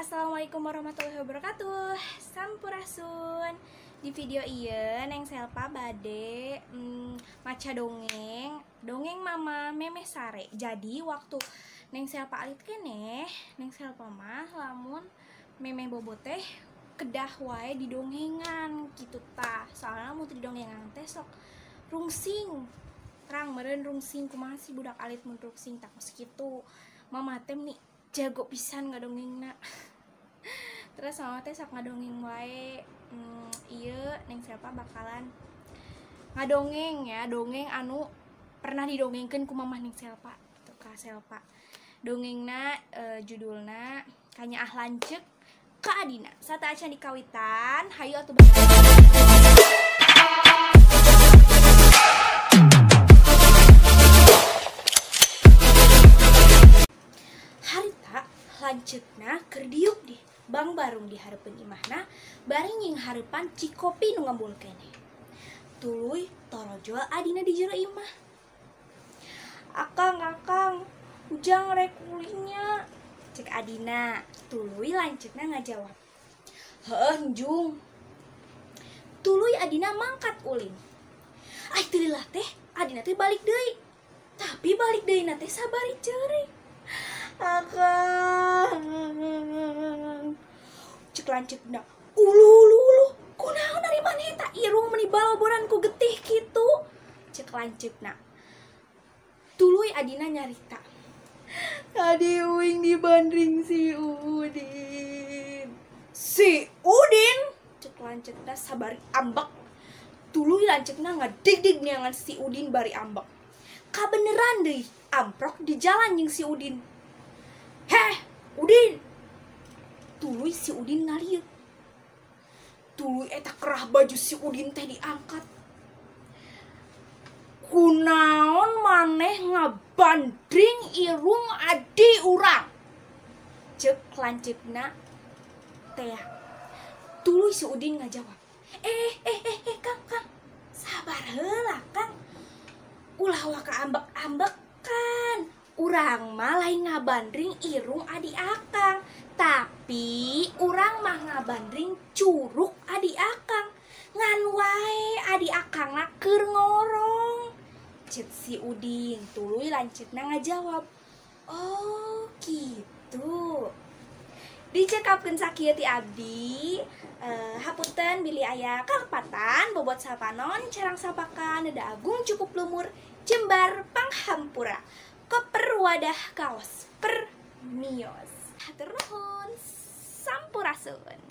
Assalamualaikum warahmatullahi wabarakatuh. Sampurasun. Di video ieu Neng Selpa bade maca dongeng mama memeh sare. Jadi waktu Neng Selpa alit keneh, Neng Selpa mah lamun memeh bobo teh kedah wae di dongengan gitu tah. Soalnya mun di dongengan teh sok rungsing. Terang meureun rungsing kumaha sih budak alit mun rungsing tak kitu. Mama teh nih jago pisan ngadongengna. Terus mama teh sok ngadongeng wae. Ieu Neng Selpa bakalan ngadongeng ya, dongeng anu pernah didongengkeun ku Mamah Neng Selpa. Tuh Kak Selpa. Dongengna judulna Kanyaah Lanceuk ka Adina. Sata acan dikawitan, hayu atuh harita lanceukna keur diuk di Bang Barung di hareupeun imahna bari nying hareupan cikopi nu ngembul keneh. Tuluy torojol adina di jero imah. Akang, ujang rek ulinya, cek adina. Tuluy lanceukna ngajawab, heueuh Njung. Tuluy adina mangkat ulin. Ai teu leulah teh adina teh balik deui. Tapi balik deuna teh sabari ceurik. Akang, cek lanceukna, ulu kunaon ari maneh eta irung meuni baloboran ku getih kitu, cek lanceukna. Tuluy adina nyarita, tadi uing dibandring si Udin. Si Udin? Cek lanceukna sabari ambek. Tuluy lanceukna ngadig-dig neangan si Udin bari ambek. Kabeneran deui amprok di jalan jeung si Udin. Heh, Udin. Tuluy si Udin ngaliuk. Tuluy eta kerah baju si Udin teh diangkat. Kunaon maneh ngabandring irung adi urang? Cek lanceukna teh. Tuluy si Udin ngajawab, Kang, sabar heula Kang. Ulah waka ambek-ambekan. Urang mah lain ngabandring irung adi akang, tapi urang mah ngabandring curug adi akang. Ngan wae adi akangna keur ngorong, cek si Udin. Tuluy lanceukna ngajawab, oh gitu. Dicekapkeun sakieu ti abdi. Hapunten bilih aya kalepatan bobot sapanon carang sapakan Deda Agung cukup lumur Jembar Panghampura. Koper wadah kaos per mios. Hatur nuhun. Sampurasun.